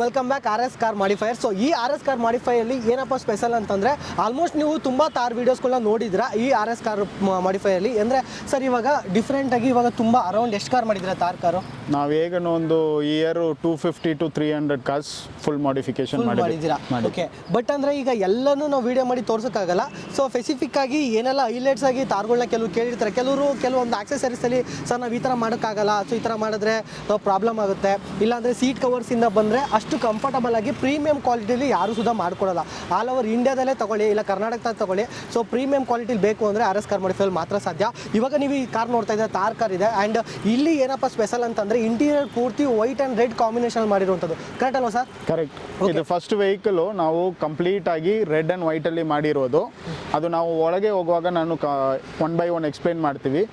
Welcome back R S car modifier. So ಈ R S car ಮಾಡಿಫೈಯಲ್ಲಿ ಏನಪ್ಪ special ಅಂತಂದರೆ ಆಲ್ಮೋಸ್ಟ್ ನೀವು ತುಂಬ ತಾರ್ ವೀಡಿಯೋಸ್ಗಳನ್ನ ನೋಡಿದ್ದೀರಾ ಈ ಆರ್ ಎಸ್ ಕಾರ್ ಮಾಡಿಫೈಯಲ್ಲಿ. ಅಂದರೆ ಸರ್ ಇವಾಗ ಡಿಫ್ರೆಂಟಾಗಿ ಇವಾಗ ತುಂಬ ಅರೌಂಡ್ ಎಷ್ಟು ಕಾರ್ ಮಾಡಿದ್ದೀರಾ ತಾರ್ ಕಾರು? ನಾವು ಈಗ ಒಂದು year 250 to 300 cars full modification ಮಾಡಿದ್ದೀರಾ. ಓಕೆ, ಬಟ್ ಅಂದರೆ ಈಗ ಎಲ್ಲನೂ ನಾವು ವೀಡಿಯೋ ಮಾಡಿ ತೋರ್ಸೋಕ್ಕಾಗಲ್ಲ. ಸೊ ಸ್ಪೆಸಿಫಿಕ್ ಆಗಿ ಏನೆಲ್ಲ ಹೈಲೈಟ್ಸ್ ಆಗಿ ತಾರ್ಗಳನ್ನ ಕೆಲವು ಕೇಳಿರ್ತಾರೆ, ಕೆಲವೊಂದು ಆಕ್ಸೆಸರೀಸಲ್ಲಿ ಸರ್ ನಾವು ಈ ಥರ ಮಾಡೋಕ್ಕಾಗಲ್ಲ, ಸೊ ಈ ಥರ ಮಾಡಿದ್ರೆ ಪ್ರಾಬ್ಲಮ್ ಆಗುತ್ತೆ, ಇಲ್ಲಾಂದರೆ ಸೀಟ್ ಕವರ್ಸಿಂದ ಬಂದರೆ ಅಷ್ಟು ಕಂಫರ್ಟಬಲ್ ಆಗಿ ಪ್ರೀಮಿಯಂ ಕ್ವಾಲಿಟಿಲಿ ಯಾರು ಸುಧಾ ಮಾಡ್ಕೊಡಲ್ಲ. ಆಲ್ ಓವರ್ ಇಂಡಿಯಾದಲ್ಲೇ ತಗೊಳ್ಳಿ, ಇಲ್ಲ ಕರ್ನಾಟಕದಲ್ಲಿ ತಗೊಳ್ಳಿ. ಸೊ ಪ್ರೀಮಿಯಂ ಕ್ವಾಲಿಟಿಲಿ ಬೇಕು ಅಂದರೆ ಆರ್ ಎಸ್ ಕಾರ್ ಮಾಡಿಫೈಯಲ್ಲಿ ಮಾತ್ರ ಸಾಧ್ಯ. ಇವಾಗ ನೀವು ಈ ಕಾರ್ ನೋಡ್ತಾ ಇದ್ದರೆ ತಾರ್ ಕಾರ್ ಇದೆ. ಆ್ಯಂಡ್ ಇಲ್ಲಿ ಏನಪ್ಪ ಸ್ಪೆಷಲ್ ಅಂತಂದರೆ ಇಂಟೀರಿಯರ್ ಪೂರ್ತಿ ವೈಟ್ ಆ್ಯಂಡ್ ರೆಡ್ ಕಾಂಬಿನೇಷನ್ ಮಾಡಿರುವಂಥದ್ದು. ಕರೆಕ್ಟ್ ಅಲ್ವಾ ಸರ್? ಕರೆಕ್ಟ್. ಇದು ಫಸ್ಟ್ ವೆಹಿಕಲ್ ನಾವು ಕಂಪ್ಲೀಟ್ ಆಗಿ ರೆಡ್ ಆ್ಯಂಡ್ ವೈಟಲ್ಲಿ ಮಾಡಿರೋದು. ಅದು ನಾವು ಒಳಗೆ ಹೋಗುವಾಗ ನಾನು 1 by 1 ಎಕ್ಸ್ಪ್ಲೇನ್ ಮಾಡ್ತೀವಿ.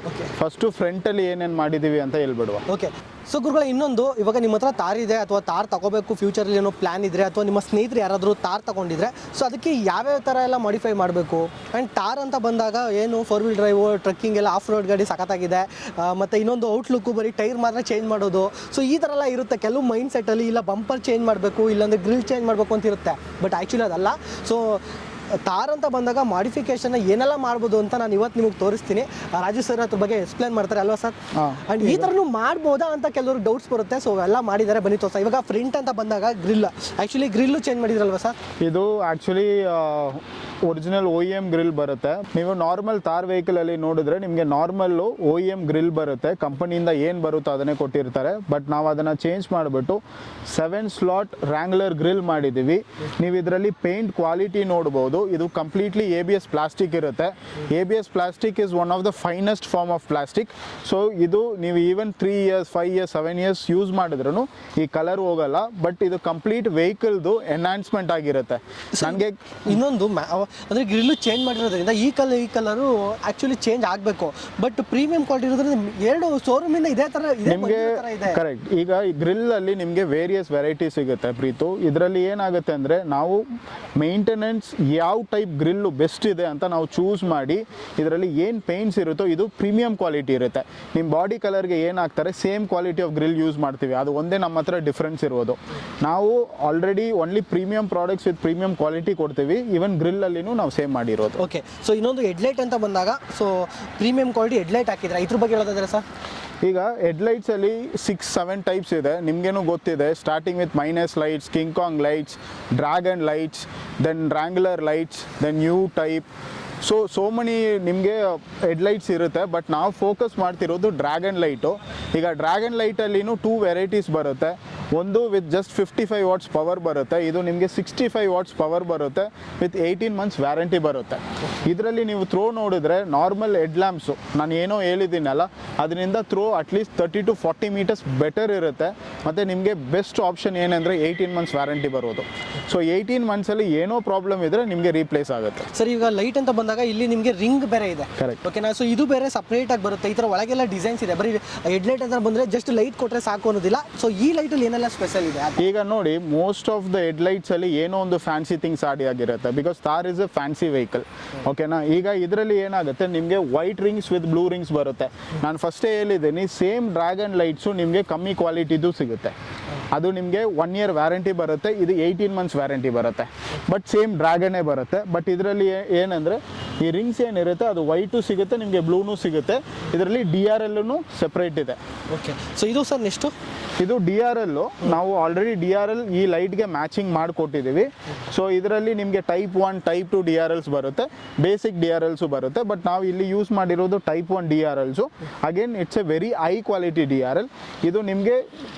ಫಸ್ಟು ಫ್ರಂಟಲ್ಲಿ ಏನೇನು ಮಾಡಿದ್ದೀವಿ ಅಂತ ಹೇಳ್ಬಿಡುವ. ಓಕೆ, ಸೊ ಗುರುಗಳ ಇನ್ನೊಂದು, ಇವಾಗ ನಿಮ್ಮ ಹತ್ರ ತಾರ್ ಇದೆ ಅಥವಾ ತಾರ್ ತಗೋಬೇಕು ಫ್ಯೂಚರಲ್ಲಿ ಏನೋ ಪ್ಲ್ಯಾನ್ ಇದ್ದರೆ, ಅಥವಾ ನಿಮ್ಮ ಸ್ನೇಹಿತರು ಯಾರಾದರೂ ತಾರ್ ತಗೊಂಡಿದ್ರೆ, ಸೊ ಅದಕ್ಕೆ ಯಾವ್ಯಾವ ಥರ ಎಲ್ಲ ಮಾಡಿಫೈ ಮಾಡಬೇಕು? ಆ್ಯಂಡ್ ತಾರ್ ಅಂತ ಬಂದಾಗ ಏನು 4 wheel ಡ್ರೈವು, ಟ್ರಕ್ಕಿಂಗ್ ಎಲ್ಲ ಆಫ್ ರೋಡ್ ಗಾಡಿ ಸಖತ್ತಾಗಿದೆ. ಮತ್ತು ಇನ್ನೊಂದು ಔಟ್ಲುಕ್ಕು ಬರೀ ಟೈರ್ ಮಾತ್ರ ಚೇಂಜ್ ಮಾಡೋದು, ಸೊ ಈ ಥರ ಎಲ್ಲ ಇರುತ್ತೆ ಕೆಲವು ಮೈಂಡ್ ಸೆಟ್ಟಲ್ಲಿ. ಇಲ್ಲ ಬಂಪರ್ ಚೇಂಜ್ ಮಾಡಬೇಕು, ಇಲ್ಲಾಂದರೆ ಗ್ರಿಲ್ ಚೇಂಜ್ ಮಾಡಬೇಕು ಅಂತ ಇರುತ್ತೆ. ಬಟ್ ಆ್ಯಕ್ಚುಲಿ ಅದಲ್ಲ. ಸೊ ತಾರ್ ಅಂತ ಬಂದಾಗ ಮಾಡಿಫಿಕೇಶನ್ ಏನೆಲ್ಲ ಮಾಡ್ಬೋದು ಅಂತ ನಾನು ಇವತ್ತು ನಿಮಗೆ ತೋರಿಸ್ತೀನಿ. ರಾಜು ಸರ್ ಅದ್ರ ಬಗ್ಗೆ ಎಕ್ಸ್ಪ್ಲೇನ್ ಮಾಡ್ತಾರೆ ಅಲ್ವಾ ಸರ್? ಆ್ಯಂಡ್ ಈ ಥರನೂ ಮಾಡ್ಬೋದಾ ಅಂತ ಕೆಲವರು ಡೌಟ್ಸ್ ಬರುತ್ತೆ. ಸೊ ಎಲ್ಲ ಮಾಡಿದ್ದಾರೆ, ಬನ್ನಿ ತೋರಿಸ. ಇವಾಗ ಫ್ರಂಟ್ ಅಂತ ಬಂದಾಗ ಗ್ರಿಲ್, ಆ್ಯಕ್ಚುಲಿ ಗ್ರಿಲ್ಲು ಚೇಂಜ್ ಮಾಡಿದ್ರಲ್ವಾ ಸರ್? ಇದು ಆ್ಯಕ್ಚುಲಿ ಒರಿಜಿನಲ್ OEM ಗ್ರಿಲ್ ಬರುತ್ತೆ. ನೀವು ನಾರ್ಮಲ್ ತಾರ್ ವೆಹಿಕಲಲ್ಲಿ ನೋಡಿದ್ರೆ ನಿಮಗೆ ನಾರ್ಮಲ್ಲು OEM ಗ್ರಿಲ್ ಬರುತ್ತೆ, ಕಂಪನಿಯಿಂದ ಏನು ಬರುತ್ತೋ ಅದನ್ನೇ ಕೊಟ್ಟಿರ್ತಾರೆ. ಬಟ್ ನಾವು ಅದನ್ನು ಚೇಂಜ್ ಮಾಡಿಬಿಟ್ಟು 7 slot ರ್ಯಾಂಗ್ಲರ್ ಗ್ರಿಲ್ ಮಾಡಿದ್ದೀವಿ. ನೀವು ಇದರಲ್ಲಿ ಪೇಂಟ್ ಕ್ವಾಲಿಟಿ ನೋಡ್ಬೋದು. ಇದು ಕಂಪ್ಲೀಟ್ಲಿ ABS ಪ್ಲಾಸ್ಟಿಕ್ ಇರುತ್ತೆ. ABS plastic is one of the finest form of plastic. So ಇದು ನೀವು even 3 years 5 years 7 years use ಮಾಡಿದ್ರೂ ಈ ಕಲರ್ ಹೋಗಲ್ಲ. ಬಟ್ ಇದು ಕಂಪ್ಲೀಟ್ ವೆಹಿಕಲ್ದು ಎನ್ಹಾನ್ಸ್ಮೆಂಟ್ ಆಗಿರುತ್ತೆ. ನನಗೆ ಇನ್ನೊಂದು ಅಂದರೆ ಗ್ರಿಲ್ಲು ಚೇಂಜ್ ಮಾಡಿರೋದ್ರಿಂದ ಈ ಕಲರು ಆ್ಯಕ್ಚುಲಿ ಚೇಂಜ್ ಆಗಬೇಕು. ಬಟ್ ಪ್ರೀಮಿಯಂ ಕ್ವಾಲಿಟಿ ಇರೋದ್ರಿಂದ ಎರಡು ಶೋರೂಮಿಂದ ಇದೇ ಥರ ನಿಮಗೆ ಕರೆಕ್ಟ್. ಈಗ ಈ ಗ್ರಿಲ್ಲಲ್ಲಿ ನಿಮಗೆ ವೇರಿಯಸ್ ವೆರೈಟಿ ಸಿಗುತ್ತೆ ಪ್ರೀತು. ಇದರಲ್ಲಿ ಏನಾಗುತ್ತೆ ಅಂದರೆ ನಾವು ಮೇಂಟೆನೆನ್ಸ್ ಯಾವ ಟೈಪ್ ಗ್ರಿಲ್ಲು ಬೆಸ್ಟ್ ಇದೆ ಅಂತ ನಾವು ಚೂಸ್ ಮಾಡಿ ಇದರಲ್ಲಿ ಏನು ಪೇಂಟ್ಸ್ ಇರುತ್ತೋ ಇದು ಪ್ರೀಮಿಯಂ ಕ್ವಾಲಿಟಿ ಇರುತ್ತೆ. ನಿಮ್ಮ ಬಾಡಿ ಕಲರ್ಗೆ ಏನಾಗ್ತಾರೆ same quality of grill use ಮಾಡ್ತೀವಿ. ಅದು ಒಂದೇ ನಮ್ಮ ಹತ್ರ ಡಿಫ್ರೆನ್ಸ್ ಇರೋದು. ನಾವು already only premium products with premium quality ಕೊಡ್ತೀವಿ. ಈವನ್ ಗ್ರಿಲ್ಲಲ್ಲಿ ನಾವು ಸೇಮ್ ಮಾಡಿರೋದು. ಓಕೆ, ಸೊ ಇನ್ನೊಂದು ಹೆಡ್ಲೈಟ್ ಅಂತ ಬಂದಾಗ, ಸೊ ಪ್ರೀಮಿಯಂ ಕ್ವಾಲಿಟಿ ಹೆಡ್ಲೈಟ್ ಹಾಕಿದ್ರೆ ಇದ್ರ ಬಗ್ಗೆ ಹೇಳೋದಾದ್ರೆ ಸರ್? ಈಗ ಹೆಡ್ಲೈಟ್ಸಲ್ಲಿ 6-7 ಟೈಪ್ಸ್ ಇದೆ, ನಿಮಗೇನು ಗೊತ್ತಿದೆ. Starting with minus lights, King Kong lights, dragon lights, then Wrangler lights, then new type. So many ನಿಮಗೆ ಹೆಡ್ಲೈಟ್ಸ್ ಇರುತ್ತೆ. ಬಟ್ ನಾವು ಫೋಕಸ್ ಮಾಡ್ತಿರೋದು ಡ್ರ್ಯಾಗನ್ ಲೈಟು. ಈಗ ಡ್ರ್ಯಾಗನ್ ಲೈಟಲ್ಲಿನೂ 2 ವೆರೈಟೀಸ್ ಬರುತ್ತೆ. ಒಂದು ವಿತ್ ಜಸ್ಟ್ 55 watts ಪವರ್ ಬರುತ್ತೆ. ಇದು ನಿಮಗೆ 65 watts ಪವರ್ ಬರುತ್ತೆ ವಿತ್ 18 months ವ್ಯಾರಂಟಿ ಬರುತ್ತೆ. ಇದರಲ್ಲಿ ನೀವು ಥ್ರೋ ನೋಡಿದ್ರೆ ನಾರ್ಮಲ್ ಹೆಡ್ ಲ್ಯಾಂಪ್ಸು ನಾನು ಏನೋ ಹೇಳಿದ್ದೀನಲ್ಲ ಅದರಿಂದ throw at least 30 to 40 meters better ಇರುತ್ತೆ. ಮತ್ತು ನಿಮಗೆ ಬೆಸ್ಟ್ ಆಪ್ಷನ್ ಏನಂದರೆ 18 months ವ್ಯಾರಂಟಿ ಬರೋದು. ಸೊ 18 monthsಲ್ಲಿ ಏನೋ ಪ್ರಾಬ್ಲಮ್ ಇದ್ದರೆ ನಿಮಗೆ ರೀಪ್ಲೇಸ್ ಆಗುತ್ತೆ. ಸರ್ ಈಗ ಲೈಟ್ ಅಂತ ಬಂದಾಗ ಇಲ್ಲಿ ನಿಮಗೆ ರಿಂಗ್ ಬೇರೆ ಇದೆ. ಕರೆಕ್ಟ್. ಓಕೆನಾ? ಸೊ ಇದು ಬೇರೆ ಸಪ್ರೇಟಾಗಿ ಬರುತ್ತೆ. ಈ ಥರ ಒಳಗೆಲ್ಲ ಡಿಸೈನ್ಸ್ ಇದೆ. ಬರೀ ಹೆಡ್ಲೈಟ್ ಅಂತ ಬಂದರೆ ಜಸ್ಟ್ ಲೈಟ್ ಕೊಟ್ಟರೆ ಸಾಕು ಅನ್ನೋದಿಲ್ಲ. ಸೊ ಈ ಲೈಟಲ್ಲಿ ಏನೆಲ್ಲ ಸ್ಪೆಷಲ್ ಇದೆ? ಈಗ ನೋಡಿ, ಮೋಸ್ಟ್ ಆಫ್ ದ ಹೆಡ್ಲೈಟ್ಸಲ್ಲಿ ಏನೋ ಒಂದು ಫ್ಯಾನ್ಸಿ ಥಿಂಗ್ಸ್ ಆಡಿ ಆಗಿರುತ್ತೆ. Because Thar is a fancy vehicle. ಓಕೆನಾ? ಈಗ ಇದರಲ್ಲಿ ಏನಾಗುತ್ತೆ, ನಿಮಗೆ white rings with blue rings ಬರುತ್ತೆ. ನಾನು ಫಸ್ಟೇ ಹೇಳಿದ್ದೀನಿ, ಸೇಮ್ ಡ್ರ್ಯಾಗನ್ ಲೈಟ್ಸು ನಿಮಗೆ ಕಮ್ಮಿ ಕ್ವಾಲಿಟಿದು ಸಿಗುತ್ತೆ. ಅದು ನಿಮಗೆ 1 year ವ್ಯಾರಂಟಿ ಬರುತ್ತೆ. ಇದು 18 months ವ್ಯಾರಂಟಿ ಬರುತ್ತೆ. ಬಟ್ ಸೇಮ್ ಡ್ರ್ಯಾಗನ್ನೇ ಬರುತ್ತೆ. ಬಟ್ ಇದರಲ್ಲಿ ಏನಂದರೆ ಈ ರಿಂಗ್ಸ್ ಏನಿರುತ್ತೆ ಅದು ವೈಟು ಸಿಗುತ್ತೆ, ನಿಮಗೆ ಬ್ಲೂನೂ ಸಿಗುತ್ತೆ. ಇದರಲ್ಲಿ DRLನೂ ಸೆಪ್ರೇಟ್ ಇದೆ. ಓಕೆ, ಸೊ ಇದು ಸರ್ ನೆಕ್ಸ್ಟು ಇದು DRL. ನಾವು ಆಲ್ರೆಡಿ DRL ಈ ಲೈಟ್ಗೆ ಮ್ಯಾಚಿಂಗ್ ಮಾಡಿಕೊಟ್ಟಿದ್ದೀವಿ. ಸೊ ಇದರಲ್ಲಿ ನಿಮಗೆ ಟೈಪ್ 1 ಟೈಪ್ 2 DRLs ಬರುತ್ತೆ, ಬೇಸಿಕ್ DRLಸು ಬರುತ್ತೆ. ಬಟ್ ನಾವು ಇಲ್ಲಿ ಯೂಸ್ ಮಾಡಿರೋದು ಟೈಪ್ 1 DRLಸು. Again it's a very high quality DRL. ಇದು ನಿಮಗೆ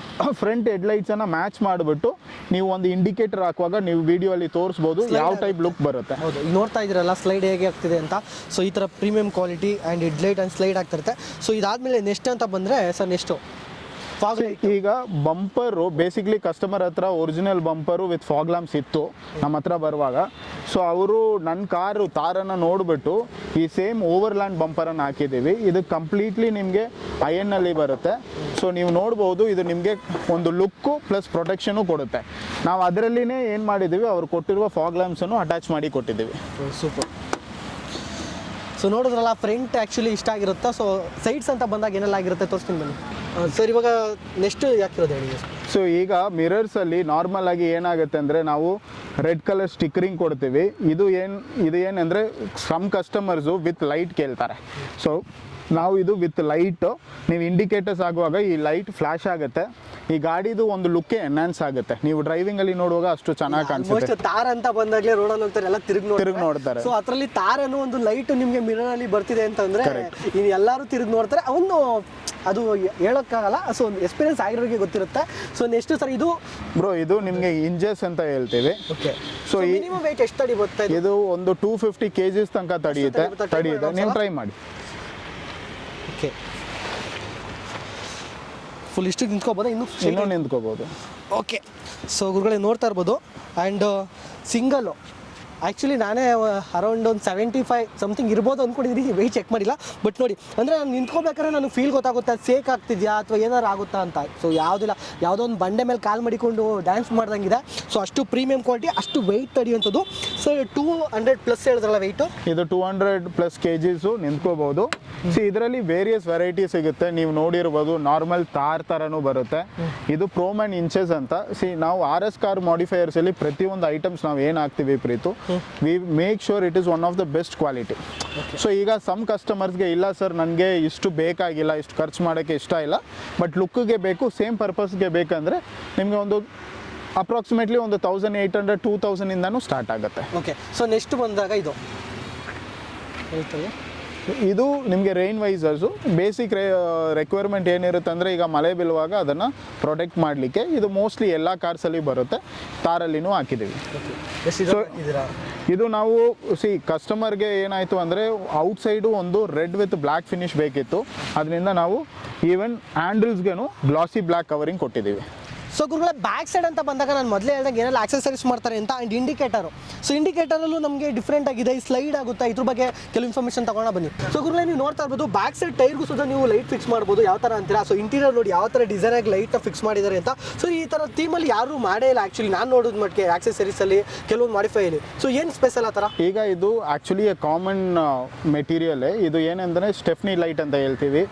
ಫ್ರಂಟ್ ಹೆಡ್ಲೈಟ್ಸನ್ನು ಮ್ಯಾಚ್ ಮಾಡಿಬಿಟ್ಟು ನೀವು ಒಂದು ಇಂಡಿಕೇಟರ್ ಹಾಕುವಾಗ ನೀವು ವಿಡಿಯೋ ಅಲ್ಲಿ ತೋರಿಸ್ಬೋದು ಯಾವ ಟೈಪ್ ಲುಕ್ ಬರುತ್ತೆ. ಹೌದು, ನೋಡ್ತಾ ಇದ್ದೀರಲ್ಲ ಸ್ಲೈಡ್ ಹೇಗೆ ಆಗ್ತಿದೆ ಅಂತ. ಸೊ ಈ ಥರ premium quality and headlight and slide ಆಗ್ತಿರುತ್ತೆ. ಸೊ ಇದಾದಮೇಲೆ ನೆಕ್ಸ್ಟ್ ಅಂತ ಬಂದರೆ ಸರ್ ನೆಕ್ಸ್ಟು ಫಾಗ್ ಲೈಟ್. ಈಗ ಬಂಪರು ಬೇಸಿಕ್ಲಿ ಕಸ್ಟಮರ್ ಹತ್ರ original bumper with fog lamps ಇತ್ತು ನಮ್ಮ ಹತ್ರ ಬರುವಾಗ. ಸೊ ಅವರು ನನ್ನ ಕಾರು ತಾರನ್ನು ನೋಡಿಬಿಟ್ಟು ಈ ಸೇಮ್ ಓವರ್ಲ್ಯಾಂಡ್ ಬಂಪರನ್ನು ಹಾಕಿದ್ದೀವಿ. ಇದು ಕಂಪ್ಲೀಟ್ಲಿ ನಿಮಗೆ ಐಎನ್ನಲ್ಲಿ ಬರುತ್ತೆ. ಸೊ ನೀವು ನೋಡ್ಬೋದು, ಇದು ನಿಮಗೆ ಒಂದು ಲುಕ್ಕು ಪ್ಲಸ್ ಪ್ರೊಟೆಕ್ಷನು ಕೊಡುತ್ತೆ. ನಾವು ಅದರಲ್ಲಿನೇ ಏನು ಮಾಡಿದ್ದೀವಿ, ಅವ್ರು ಕೊಟ್ಟಿರುವ ಫಾಗ್ ಲ್ಯಾಂಪ್ಸನ್ನು ಅಟ್ಯಾಚ್ ಮಾಡಿ ಕೊಟ್ಟಿದ್ದೀವಿ. ಸೂಪರ್. ಸೊ ನೋಡಿದ್ರಲ್ಲ, ಫ್ರಂಟ್ ಆ್ಯಕ್ಚುಲಿ ಇಷ್ಟ ಆಗಿರುತ್ತೆ. ಸೊ ಸೈಡ್ಸ್ ಅಂತ ಬಂದಾಗ ಏನೆಲ್ಲ ಆಗಿರುತ್ತೆ ತೋರಿಸ್ತೀನಿ ಬನ್ನಿ. ಸರ್ ಇವಾಗ ನೆಕ್ಸ್ಟ್ ಯಾಕಿರೋದು ಹೇಳಿ. ಸೊ ಈಗ ಮಿರರ್ಸಲ್ಲಿ ನಾರ್ಮಲ್ ಆಗಿ ಏನಾಗುತ್ತೆ ಅಂದರೆ ನಾವು ರೆಡ್ ಕಲರ್ ಸ್ಟಿಕ್ಕರಿಂಗ್ ಕೊಡ್ತೀವಿ. ಇದು ಏನಂದರೆ ಸಮ್ ಕಸ್ಟಮರ್ಸು ವಿತ್ ಲೈಟ್ ಕೇಳ್ತಾರೆ. ಸೊ ನಾವು ಇದು ವಿತ್ ಲೈಟು ನೀವು ಇಂಡಿಕೇಟರ್ಸ್ ಆಗುವಾಗ ಈ ಲೈಟ್ ಫ್ಲ್ಯಾಶ್ ಆಗುತ್ತೆ. ಈ ಗಾಡಿದು ಒಂದು ಲುಕ್ಕೇ ಎನ್ಹಾನ್ಸ್ ಆಗುತ್ತೆ. ನೀವು ಡ್ರೈವಿಂಗಲ್ಲಿ ನೋಡುವಾಗ ಅಷ್ಟು ಚೆನ್ನಾಗಿ ಕಾಣಿಸುತ್ತೆ. ತಾರ್ ಅಂತ ಬಂದಾಗಲೇ ರೋಡಲ್ಲಿ ಹೋಗ್ತಾರೆ, ಎಲ್ಲ ತಿರುಗಿ ನೋಡ್ತಾರೆ. ಸೊ ಅದರಲ್ಲಿ ತಾರ್ ಅನ್ನೋ ಒಂದು ಲೈಟ್ ನಿಮಗೆ ಮಿರರ್ ಅಲ್ಲಿ ಬರ್ತಿದೆ ಅಂತಂದ್ರೆ ಇನ್ನು ಎಲ್ಲರೂ ತಿರುಗಿ ನೋಡ್ತಾರೆ. ಅವನು ಅದು ಹೇಳೋಕ್ಕಾಗಲ್ಲ. ಸೊ ಒಂದು ಎಕ್ಸ್ಪೀರಿಯನ್ಸ್ ಆಗಿರೋರಿಗೆ ಗೊತ್ತಿರುತ್ತೆ. ಸೊ ನೆಕ್ಸ್ಟ್ ಸರ್ ಇದು ಬ್ರೋ ಇದು ನಿಮಗೆ ಇಂಜಸ್ ಅಂತ ಹೇಳ್ತೀವಿ. ಓಕೆ. ಸೊ ಈ ಮಿನಿಮಮ್ ವೆಯ್ಟ್ ಎಷ್ಟು ತಡಿಯುತ್ತೆ ಇದು ಒಂದು 250 kgs ತನಕ ತಡೆಯುತ್ತೆ. ನೀವು ಟ್ರೈ ಮಾಡಿ. ಓಕೆ. ಫುಲ್ ಇಷ್ಟು ನಿಂತ್ಕೋಬೋದಾ? ಇನ್ನೂ ನಿಂತ್ಕೋಬೋದು. ಓಕೆ. ಸೊ ಗುರುಗಳೇ ನೋಡ್ತಾ ಇರ್ಬೋದು. ಆ್ಯಂಡ್ ಸಿಂಗಲ್ಲು ಆ್ಯಕ್ಚುಲಿ ನಾನೇ ಅರೌಂಡ್ ಒಂದು 75 ಸಮಥಿಂಗ್ ಇರ್ಬೋದು ಅಂದ್ಕೊಂಡಿದ್ದೀನಿ, ವೆಯ್ಟ್ ಚೆಕ್ ಮಾಡಿಲ್ಲ. ಬಟ್ ನೋಡಿ ಅಂದರೆ ನಾನು ನಿಂತ್ಕೋಬೇಕಾದ್ರೆ ನನಗೆ ಫೀಲ್ ಗೊತ್ತಾಗುತ್ತೆ ಅದು ಸೇಕ್ ಆಗ್ತಿದೆಯಾ ಅಥವಾ ಏನಾರು ಆಗುತ್ತಾ ಅಂತ. ಸೊ ಯಾವುದಿಲ್ಲ, ಯಾವುದೋ ಒಂದು ಬಂಡೆ ಮೇಲೆ ಕಾಲು ಮಡಿಕೊಂಡು ಡ್ಯಾನ್ಸ್ ಮಾಡ್ದಂಗಿದೆ. ಸೊ ಅಷ್ಟು ಪ್ರೀಮಿಯಂ ಕ್ವಾಲಿಟಿ, ಅಷ್ಟು ವೆಯ್ಟ್ ತಡೆಯುವಂಥದ್ದು. ಸೊ 200+ ಹೇಳಿದ್ರಲ್ಲ ವೆಯ್ಟು? ಇದು 200+ kgs ನಿಂತ್ಕೋಬೋದು. ಇದರಲ್ಲಿ ವೇರಿಯಸ್ ವೆರೈಟಿ ಸಿಗುತ್ತೆ. ನೀವು ನೋಡಿರ್ಬೋದು ನಾರ್ಮಲ್ ತಾರ್ ಥರನೂ ಬರುತ್ತೆ. ಇದು ಪ್ರೋಮ್ಯಾನ್ ಇಂಚಸ್ ಅಂತ. ನಾವು RS ಕಾರ್ ಮಾಡಿಫೈಯರ್ಸಲ್ಲಿ ಪ್ರತಿಯೊಂದು ಐಟಮ್ಸ್ ನಾವು ಏನು ಹಾಕ್ತೀವಿ ಪ್ರೀತು, we make sure it is one of the best quality. So ಈಗ ಸಮ್ ಕಸ್ಟಮರ್ಸ್ಗೆ ಇಲ್ಲ ಸರ್ ನನಗೆ ಇಷ್ಟು ಬೇಕಾಗಿಲ್ಲ, ಇಷ್ಟು ಖರ್ಚು ಮಾಡೋಕ್ಕೆ ಇಷ್ಟ ಇಲ್ಲ, ಬಟ್ ಲುಕ್ಗೆ ಬೇಕು, ಸೇಮ್ ಪರ್ಪಸ್ಗೆ ಬೇಕಂದರೆ ನಿಮಗೆ ಒಂದು ಅಪ್ರಾಕ್ಸಿಮೇಟ್ಲಿ ಒಂದು 1800 2000 ಇಂದನೂ ಸ್ಟಾರ್ಟ್ ಆಗುತ್ತೆ. ಓಕೆ. ಸೊ ನೆಕ್ಸ್ಟ್ ಬಂದಾಗ ಇದು ಹೇಳ್ತಾರೆ, ಇದು ನಿಮಗೆ ರೈನ್ ವೈಸರ್ಸು. ಬೇಸಿಕ್ ರಿಕ್ವೈರ್ಮೆಂಟ್ ಏನಿರುತ್ತೆ ಅಂದರೆ ಈಗ ಮಳೆ ಬೀಳುವಾಗ ಅದನ್ನು ಪ್ರೊಟೆಕ್ಟ್ ಮಾಡಲಿಕ್ಕೆ ಇದು ಮೋಸ್ಟ್ಲಿ ಎಲ್ಲ ಕಾರ್ಸಲ್ಲಿ ಬರುತ್ತೆ. ತಾರಲ್ಲಿನೂ ಹಾಕಿದ್ದೀವಿ. ಸೊ ಇದು ನಾವು ಕಸ್ಟಮರ್ಗೆ ಏನಾಯಿತು ಅಂದರೆ ಔಟ್ಸೈಡು ಒಂದು ರೆಡ್ ವಿತ್ ಬ್ಲ್ಯಾಕ್ ಫಿನಿಶ್ ಬೇಕಿತ್ತು. ಅದರಿಂದ ನಾವು ಈವನ್ ಹ್ಯಾಂಡಲ್ಸ್ಗೂ ಗ್ಲಾಸಿ ಬ್ಲ್ಯಾಕ್ ಕವರಿಂಗ್ ಕೊಟ್ಟಿದ್ದೀವಿ. ಸೊ ಗುರುಗಳೇ ಬ್ಯಾಕ್ ಸೈಡ್ ಅಂತ ಬಂದಾಗ ನಾನು ಮೊದಲೇ ಹೇಳ್ದಂಗೆ ಏನೆಲ್ಲ ಆಕ್ಸೆಸರೀಸ್ ಮಾಡ್ತಾರೆ ಅಂತ. ಆ್ಯಂಡ್ ಇಂಡಿಕೇಟರು, ಸೊ ಇಂಡಿಕೇಟರಲ್ಲೂ ನಮಗೆ ಡಿಫ್ರೆಂಟ್ ಆಗಿದೆ. ಈ ಸ್ಲೈಡ್ ಆಗುತ್ತೆ, ಇದ್ರ ಬಗ್ಗೆ ಕೆಲವು ಇನ್ಫಾರ್ಮೇಷನ್ ತಗೊಂಡು ಬನ್ನಿ. ಸೊ ಗುರುಗಳೇ ನೀವು ನೋಡ್ತಾ ಇರ್ಬೋದು ಬ್ಯಾಕ್ ಸೈಡ್ ಟೈರ್ಗೂ ಸುದ ನೀವು ಲೈಟ್ ಫಿಕ್ಸ್ ಮಾಡ್ಬೋದು. ಯಾವ ಥರ ಅಂತೀರಾ? ಸೊ ಇಂಟೀರಿಯರ್ ನೋಡಿ ಯಾವ ಥರ ಡಿಸೈನಾಗಿ ಲೈಟ್ನ ಫಿಕ್ಸ್ ಮಾಡಿದ್ದಾರೆ ಅಂತ. ಸೊ ಈ ಥರ ಥೀಮಲ್ಲಿ ಯಾರೂ ಮಾಡೇ ಇಲ್ಲ ಆ್ಯಕ್ಚುಲಿ ನಾನು ನೋಡೋದು ಮಟ್ಟಿಗೆ ಆಕ್ಸೆಸರೀಸಲ್ಲಿ ಕೆಲವೊಂದು ಮಾಡಿಫೈಲಿ. ಸೊ ಏನು ಸ್ಪೆಷಲ್ ಆ ಥರ? ಈಗ ಇದು ಆ್ಯಕ್ಚುಲಿ ಕಾಮನ್ ಮೆಟೀರಿಯಲ್ಲೇ. ಇದು ಏನಂದರೆ ಸ್ಟೆಫ್ನಿ ಲೈಟ್ ಅಂತ ಹೇಳ್ತೀವಿ.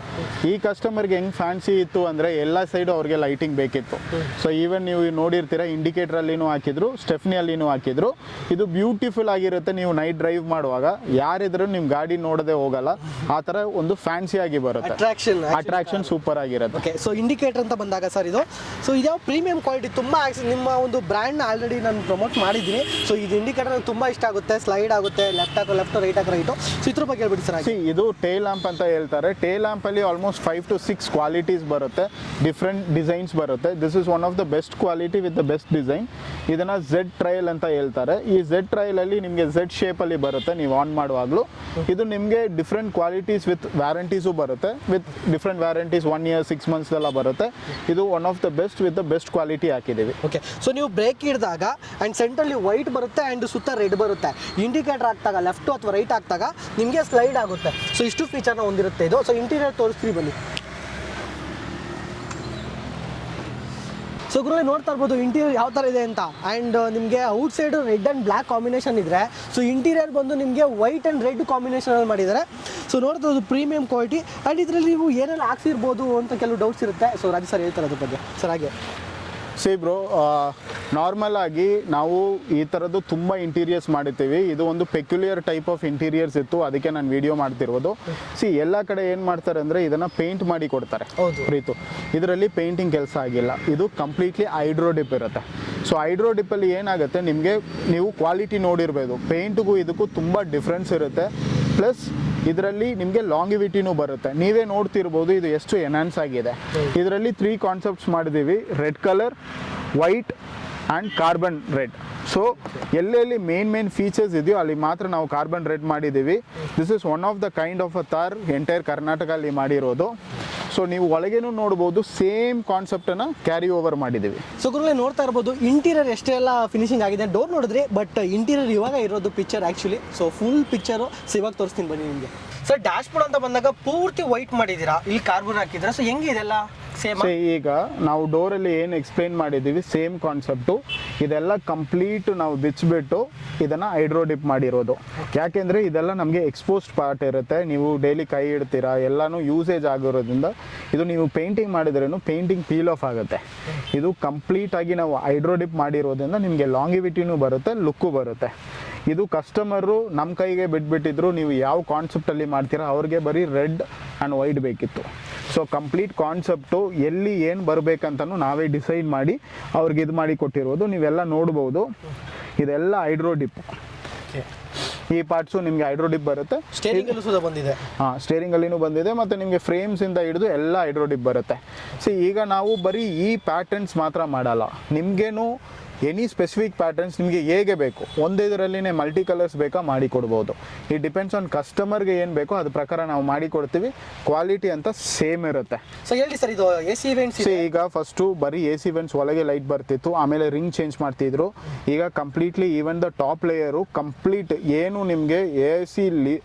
ಈ ಕಸ್ಟಮರ್ಗೆ ಹೆಂಗೆ ಫ್ಯಾನ್ಸಿ ಇತ್ತು ಅಂದರೆ ಎಲ್ಲ ಸೈಡು ಅವ್ರಿಗೆ ಲೈಟಿಂಗ್ ಬೇಕಿತ್ತು. ಸೊ ಈವನ್ ನೀವು ನೋಡಿರ್ತೀರ ಇಂಡಿಕೇಟರಲ್ಲಿನೂ ಹಾಕಿದ್ರು, ಸ್ಟೆಫ್ನಿಯಲ್ಲಿನೂ ಹಾಕಿದ್ರು. ಇದು ಬ್ಯೂಟಿಫುಲ್ ಆಗಿರುತ್ತೆ. ನೀವು ನೈಟ್ ಡ್ರೈವ್ ಮಾಡುವಾಗ ಯಾರಿದ್ರು ನಿಮ್ಮ ಗಾಡಿ ನೋಡದೆ ಹೋಗಲ್ಲ. ಆ ಥರ ಒಂದು ಫ್ಯಾನ್ಸಿ ಆಗಿ ಬರುತ್ತೆ. ಅಟ್ರಾಕ್ಷನ್ ಸೂಪರ್ ಆಗಿರುತ್ತೆ. ಓಕೆ. ಸೊ ಇಂಡಿಕೇಟರ್ ಅಂತ ಬಂದಾಗ ಸರ್ ಇದು, ಸೊ ಇದ್ಯಾವ ಪ್ರೀಮಿಯಂ ಕ್ವಾಲಿಟಿ, ತುಂಬ ನಿಮ್ಮ ಒಂದು ಬ್ರ್ಯಾಂಡ್ನ ಆಲ್ರೆಡಿ ನಾನು ಪ್ರಮೋಟ್ ಮಾಡಿದ್ದೀನಿ. ಸೊ ಇದು ಇಂಡಿಕೇಟರ್ ನನಗೆ ತುಂಬ ಇಷ್ಟ ಆಗುತ್ತೆ. ಸ್ಲೈಡ್ ಆಗುತ್ತೆ, ಲೆಫ್ಟ್ ರೈಟ್ ರೈಟು. ಸೊ ಇದ್ರ ಬಗ್ಗೆ ಹೇಳ್ಬಿಡಿ ಸರ್. ಇದು ಟೇಲ್ ಲ್ಯಾಂಪ್ ಅಂತ ಹೇಳ್ತಾರೆ. ಟೇಲ್ ಲ್ಯಾಂಪಲ್ಲಿ ಆಲ್ಮೋಸ್ಟ್ 5 to 6 ಕ್ವಾಲಿಟೀಸ್ ಬರುತ್ತೆ, ಡಿಫ್ರೆಂಟ್ ಡಿಸೈನ್ಸ್ ಬರುತ್ತೆ. This is one of the best quality with the best design. ಇದನ್ನು Z ಟ್ರಯಲ್ ಅಂತ ಹೇಳ್ತಾರೆ. ಈ Z ಟ್ರಯಲಲ್ಲಿ ನಿಮಗೆ Z ಶೇಪಲ್ಲಿ ಬರುತ್ತೆ ನೀವು ಆನ್ ಮಾಡುವಾಗಲೂ. ಇದು ನಿಮಗೆ ಡಿಫ್ರೆಂಟ್ ಕ್ವಾಲಿಟೀಸ್ ವಿತ್ ವ್ಯಾರಂಟೀಸು ಬರುತ್ತೆ. ವಿತ್ ಡಿಫ್ರೆಂಟ್ ವ್ಯಾರಂಟೀಸ್ 1 year 6 months ಎಲ್ಲ ಬರುತ್ತೆ. ಇದು one of the best with the best quality ಹಾಕಿದ್ದೀವಿ. ಓಕೆ. ಸೊ ನೀವು ಬ್ರೇಕ್ ಹಿಡಿದಾಗ ಆ್ಯಂಡ್ ಸೆಂಟ್ರಲ್ಲಿ ವೈಟ್ ಬರುತ್ತೆ ಆ್ಯಂಡ್ ಸುತ್ತ ರೆಡ್ ಬರುತ್ತೆ. ಇಂಡಿಕೇಟರ್ ಹಾಕ್ತಾಗ ಲೆಫ್ಟು ಅಥವಾ ರೈಟ್ ಹಾಕ್ತಾಗ ನಿಮಗೆ ಸ್ಲೈಡ್ ಆಗುತ್ತೆ. ಸೊ ಇಷ್ಟು ಫೀಚರ್ನ ಹೊಂದಿರುತ್ತೆ ಇದು. ಸೊ ಇಂಟೀರಿಯರ್ ತೋರಿಸ್ತೀವಿ ಬನ್ನಿ. ಸೊ ಗುರುಗಳೇ ನೋಡ್ತಾ ಇರ್ಬೋದು ಇಂಟೀರಿಯರ್ ಯಾವ ಥರ ಇದೆ ಅಂತ. ಆ್ಯಂಡ್ ನಿಮಗೆ out side red and black combination ಇದ್ದರೆ, ಸೊ ಇಂಟೀರಿಯರ್ ಬಂದು ನಿಮಗೆ ವೈಟ್ ಆ್ಯಂಡ್ ರೆಡ್ ಕಾಂಬಿನೇಷನಲ್ಲಿ ಮಾಡಿದ್ದಾರೆ. ಸೊ ನೋಡ್ತಾ ಇರೋದು ಪ್ರೀಮಿಯಂ ಕ್ವಾಲಿಟಿ. ಆ್ಯಂಡ್ ಇದರಲ್ಲಿ ನೀವು ಏನೆಲ್ಲ ಹಾಕ್ಸಿರ್ಬೋದು ಅಂತ ಕೆಲವು ಡೌಟ್ಸ್ ಇರುತ್ತೆ. ಸೊ ರಾಜು ಸರ್ ಹೇಳ್ತಾರೆ ಅದ್ರ ಬಗ್ಗೆ. ಸರ್ ಹಾಗೆ ಬ್ರೋ, ನಾರ್ಮಲ್ ಆಗಿ ನಾವು ಈ ಥರದ್ದು ತುಂಬ ಇಂಟೀರಿಯರ್ಸ್ ಮಾಡಿರ್ತೀವಿ. ಇದು ಒಂದು ಪೆಕ್ಯುಲಿಯರ್ ಟೈಪ್ ಆಫ್ ಇಂಟೀರಿಯರ್ಸ್ ಇತ್ತು, ಅದಕ್ಕೆ ನಾನು ವಿಡಿಯೋ ಮಾಡ್ತಿರ್ಬೋದು. ಎಲ್ಲ ಕಡೆ ಏನು ಮಾಡ್ತಾರೆ ಅಂದರೆ ಇದನ್ನು ಪೇಂಟ್ ಮಾಡಿ ಕೊಡ್ತಾರೆ ಪ್ರೀತು. ಇದರಲ್ಲಿ ಪೇಂಟಿಂಗ್ ಕೆಲಸ ಆಗಿಲ್ಲ. ಇದು ಕಂಪ್ಲೀಟ್ಲಿ ಹೈಡ್ರೋಡಿಪ್ ಇರುತ್ತೆ. ಸೊ ಹೈಡ್ರೋಡಿಪ್ಪಲ್ಲಿ ಏನಾಗುತ್ತೆ, ನಿಮಗೆ ನೀವು ಕ್ವಾಲಿಟಿ ನೋಡಿರ್ಬೋದು, ಪೇಂಟ್ಗೂ ಇದಕ್ಕೂ ತುಂಬ ಡಿಫ್ರೆನ್ಸ್ ಇರುತ್ತೆ. ಪ್ಲಸ್ ಇದರಲ್ಲಿ ನಿಮಗೆ ಲಾಂಗಿವಿಟಿನೂ ಬರುತ್ತೆ. ನೀವೇ ನೋಡ್ತಿರ್ಬೋದು ಇದು ಎಷ್ಟು ಎನ್ಹಾನ್ಸ್ ಆಗಿದೆ. ಇದರಲ್ಲಿ 3 ಕಾನ್ಸೆಪ್ಟ್ಸ್ ಮಾಡಿದ್ದೀವಿ: red colour, white and carbon red. So ಎಲ್ಲೆಲ್ಲಿ ಮೇನ್ ಫೀಚರ್ಸ್ ಇದೆಯೋ ಅಲ್ಲಿ ಮಾತ್ರ ನಾವು ಕಾರ್ಬನ್ ರೆಡ್ ಮಾಡಿದ್ದೀವಿ. This is one of the kind of a ತಾರ್ ಎಂಟೈರ್ ಕರ್ನಾಟಕಲ್ಲಿ ಮಾಡಿರೋದು. ಸೊ ನೀವು ಒಳಗೇನು ನೋಡ್ಬೋದು, ಸೇಮ್ ಕಾನ್ಸೆಪ್ಟನ್ನು ಕ್ಯಾರಿ ಓವರ್ ಮಾಡಿದ್ದೀವಿ. ಸೊ ಗುರುಗಳೇ ನೋಡ್ತಾ ಇರ್ಬೋದು ಇಂಟೀರಿಯರ್ ಎಷ್ಟೆಲ್ಲ ಫಿನಿಶಿಂಗ್ ಆಗಿದೆ. ಡೋರ್ ನೋಡಿದ್ರಿ, ಬಟ್ ಇಂಟೀರಿಯರ್ ಇವಾಗ ಇರೋದು picture actually. So full picture ಇವಾಗ ತೋರಿಸ್ತೀನಿ ಬನ್ನಿ ನಿಮಗೆ. ಸರ್ ಡ್ಯಾಶ್ ಬೋರ್ಡ್ ಅಂತ ಬಂದಾಗ ಪೂರ್ತಿ ವೈಟ್ ಮಾಡಿದ್ದೀರಾ, ಇಲ್ಲಿ ಕಾರ್ಬನ್ ಹಾಕಿದ್ದೀರಾ. ಸೊ ಹೆಂಗೆ ಇದೆಲ್ಲ ಸೇಮ್ ಈಗ ನಾವು ಡೋರಲ್ಲಿ ಏನು ಎಕ್ಸ್ಪ್ಲೈನ್ ಮಾಡಿದ್ದೀವಿ ಸೇಮ್ ಕಾನ್ಸೆಪ್ಟು. ಇದೆಲ್ಲ ಕಂಪ್ಲೀಟ್ ನಾವು ಬಿಚ್ಚಿಬಿಟ್ಟು ಇದನ್ನು ಹೈಡ್ರೋ ಡಿಪ್ ಮಾಡಿರೋದು. ಯಾಕೆಂದರೆ ಇದೆಲ್ಲ ನಮಗೆ ಎಕ್ಸ್ಪೋಸ್ಡ್ ಪಾರ್ಟ್ ಇರುತ್ತೆ, ನೀವು ಡೈಲಿ ಕೈ ಇಡ್ತೀರಾ, ಎಲ್ಲನೂ ಯೂಸೇಜ್ ಆಗಿರೋದ್ರಿಂದ ಇದು ನೀವು ಪೇಂಟಿಂಗ್ ಮಾಡಿದ್ರೂ ಪೇಂಟಿಂಗ್ ಪೀಲ್ ಆಫ್ ಆಗುತ್ತೆ. ಇದು ಕಂಪ್ಲೀಟಾಗಿ ನಾವು ಹೈಡ್ರೋ ಡಿಪ್ ಮಾಡಿರೋದ್ರಿಂದ ನಿಮಗೆ ಲಾಂಗಿವಿಟಿನೂ ಬರುತ್ತೆ, ಲುಕ್ಕು ಬರುತ್ತೆ. ಇದು ಕಸ್ಟಮರು ನಮ್ಮ ಕೈಗೆ ಬಿಟ್ಬಿಟ್ಟಿದ್ರು, ನೀವು ಯಾವ ಕಾನ್ಸೆಪ್ಟಲ್ಲಿ ಮಾಡ್ತೀರಾ ಅವ್ರಿಗೆ ಬರೀ ರೆಡ್ ಆ್ಯಂಡ್ ವೈಟ್ ಬೇಕಿತ್ತು. ಸೊ ಕಂಪ್ಲೀಟ್ ಕಾನ್ಸೆಪ್ಟು ಎಲ್ಲಿ ಏನು ಬರಬೇಕಂತನೂ ನಾವೇ ಡಿಸೈಡ್ ಮಾಡಿ ಅವ್ರಿಗೆ ಇದು ಮಾಡಿ ಕೊಟ್ಟಿರೋದು. ನೀವೆಲ್ಲ ನೋಡ್ಬೋದು, ಇದೆಲ್ಲ ಹೈಡ್ರೋ ಡಿಪ್. ಈ ಪಾರ್ಟ್ಸು ನಿಮಗೆ ಹೈಡ್ರೋ ಡಿಪ್ ಬರುತ್ತೆ. ಸ್ಟೇರಿಂಗಲ್ಲೂ ಸುಧಾ ಬಂದಿದೆ. ಹಾಂ, ಸ್ಟೇರಿಂಗಲ್ಲಿನೂ ಬಂದಿದೆ ಮತ್ತು ನಿಮಗೆ ಫ್ರೇಮ್ಸಿಂದ ಹಿಡಿದು ಎಲ್ಲ ಹೈಡ್ರೋ ಡಿಪ್ ಬರುತ್ತೆ. ಈಗ ನಾವು ಬರೀ ಈ ಪ್ಯಾಟರ್ನ್ಸ್ ಮಾತ್ರ ಮಾಡಲ್ಲ, ನಿಮಗೇನು ಎನಿ ಸ್ಪೆಸಿಫಿಕ್ ಪ್ಯಾಟರ್ನ್ಸ್ ನಿಮಗೆ ಹೇಗೆ ಬೇಕು, ಒಂದೇ ಇದರಲ್ಲಿನೇ ಮಲ್ಟಿ ಕಲರ್ಸ್ ಬೇಕಾ ಮಾಡಿ ಕೊಡ್ಬೋದು. ಇಟ್ ಡಿಪೆಂಡ್ಸ್ ಆನ್ ಕಸ್ಟಮರ್ಗೆ ಏನು ಬೇಕೋ ಅದ್ರ ಪ್ರಕಾರ ನಾವು ಮಾಡಿ ಕೊಡ್ತೀವಿ. ಕ್ವಾಲಿಟಿ ಅಂತ ಸೇಮ್ ಇರುತ್ತೆ. ಸೊ ಹೇಳಿ ಸರ್, ಇದು ಎ ಸಿ ಇವೆಂಟ್ಸ್ ಈಗ ಫಸ್ಟು ಬರೀ ಎ ಸಿ ಇವೆಂಟ್ಸ್ ಒಳಗೆ ಲೈಟ್ ಬರ್ತಿತ್ತು, ಆಮೇಲೆ ರಿಂಗ್ ಚೇಂಜ್ ಮಾಡ್ತಿದ್ರು. ಈಗ completely even the top layer complete ಏನು ನಿಮಗೆ ಎ ಸಿ